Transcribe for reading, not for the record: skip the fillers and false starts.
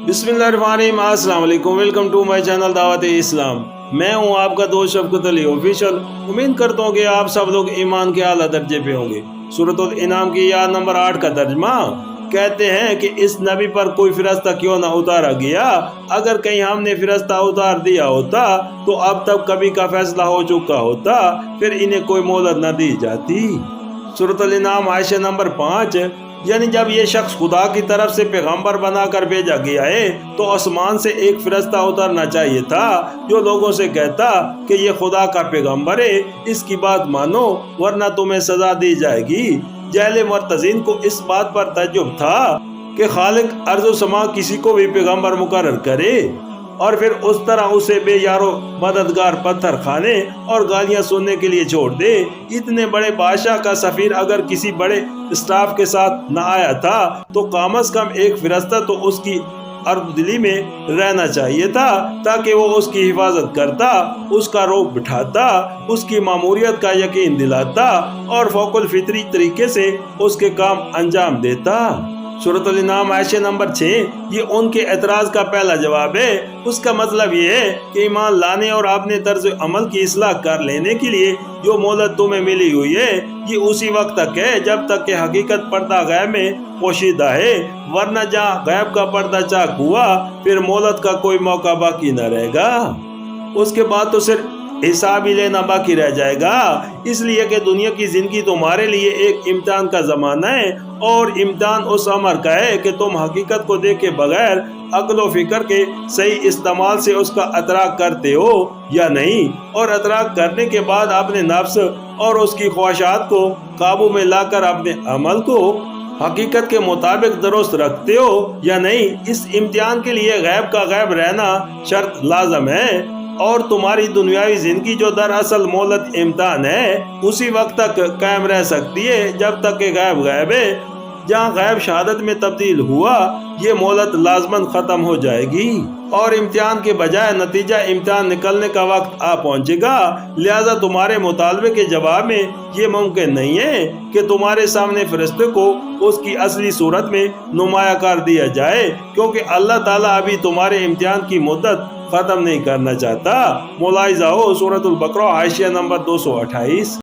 बिस्मिल्लाहिर्रहमानिर्रहीम, अस्सलाम वालेकुम। वेलकम टू माय चैनल दावत इस्लाम। मैं हूं आपका दोस्त शफकत अली ऑफिशियल। उम्मीद करता हूं कि आप सब लोग ईमान के आला दर्जे पे होंगे। सूरतुल इनाम की आयत नंबर 8 का तर्जमा कहते हैं कि इस नबी पर कोई फिरस्ता क्यों ना उतारा गया। अगर कहीं हमने फिरस्ता उतार दिया होता तो अब तक कभी का फैसला हो चुका होता, फिर इन्हें कोई मोहलत न दी जाती। सूरतुल इनाम आयत नंबर 5, यानी जब ये शख्स खुदा की तरफ से पैगंबर बनाकर भेजा गया है तो आसमान से एक फरिश्ता उतरना चाहिए था जो लोगों से कहता कि ये खुदा का पैगंबर है, इसकी बात मानो वरना तुम्हें सजा दी जाएगी। जहले मुर्तज़िन को इस बात पर तज्जुब था कि खालिक अर्ज़ समा किसी को भी पैगंबर मुकर्रर करे और फिर उस तरह उसे बेयारो मददगार पत्थर खाने और गालियां सुनने के लिए छोड़ दे। इतने बड़े बादशाह का सफीर अगर किसी बड़े स्टाफ के साथ न आया था तो कम अज कम एक फिरस्ता तो उसकी अर्ददिली में रहना चाहिए था, ताकि वो उसकी हिफाजत करता, उसका रोब बिठाता, उसकी मामूरियत का यकीन दिलाता और फौकुल फितरी तरीके से उसके काम अंजाम देता। सूरतुल इनाम आयत नंबर 6 ये उनके एतराज का पहला जवाब है। उसका मतलब ये है कि ईमान लाने और अपने तर्ज अमल की इस्लाह कर लेने के लिए जो मोहलत तुम्हें मिली हुई है ये उसी वक्त तक है जब तक कि हकीकत पर्दा गैब में पोशीदा है, वरना जहाँ गैब का पर्दा चाक हुआ फिर मोहलत का कोई मौका बाकी न रहेगा। उसके बाद तो सिर्फ हिसाब ही लेना बाकी रह जाएगा, इसलिए कि दुनिया की जिंदगी तुम्हारे लिए एक इम्तिहान का जमाना है और इम्तिहान उस अमर का है कि तुम हकीकत को देखे बगैर अक्ल व फिक्र के सही इस्तेमाल से उसका अतराक करते हो या नहीं, और अतराक करने के बाद अपने नफ्स और उसकी ख्वाहिशात को काबू में लाकर अपने अमल को हकीकत के मुताबिक दुरुस्त रखते हो या नहीं। इस इम्तिहान के लिए गैब का गैब रहना शर्त लाजम है और तुम्हारी दुनियावी जिंदगी जो दरअसल मोहलत इम्तिहान है उसी वक्त तक कायम रह सकती है जब तक के गैब गैब है। जहाँ गैब शहादत में तब्दील हुआ ये मोहलत लाजमन खत्म हो जाएगी और इम्तिहान के बजाय नतीजा इम्तिहान निकलने का वक्त आ पहुँचेगा। लिहाजा तुम्हारे मुतालबे के जवाब में ये मुमकिन नहीं है कि तुम्हारे सामने फरिश्ते को उसकी असली सूरत में नुमाया कर दिया जाए, क्योंकि अल्लाह ताला अभी तुम्हारे इम्तिहान की मुद्दत खत्म नहीं करना चाहता। मुलाहिजा हो सूरतुल बकरा आयत नंबर 228।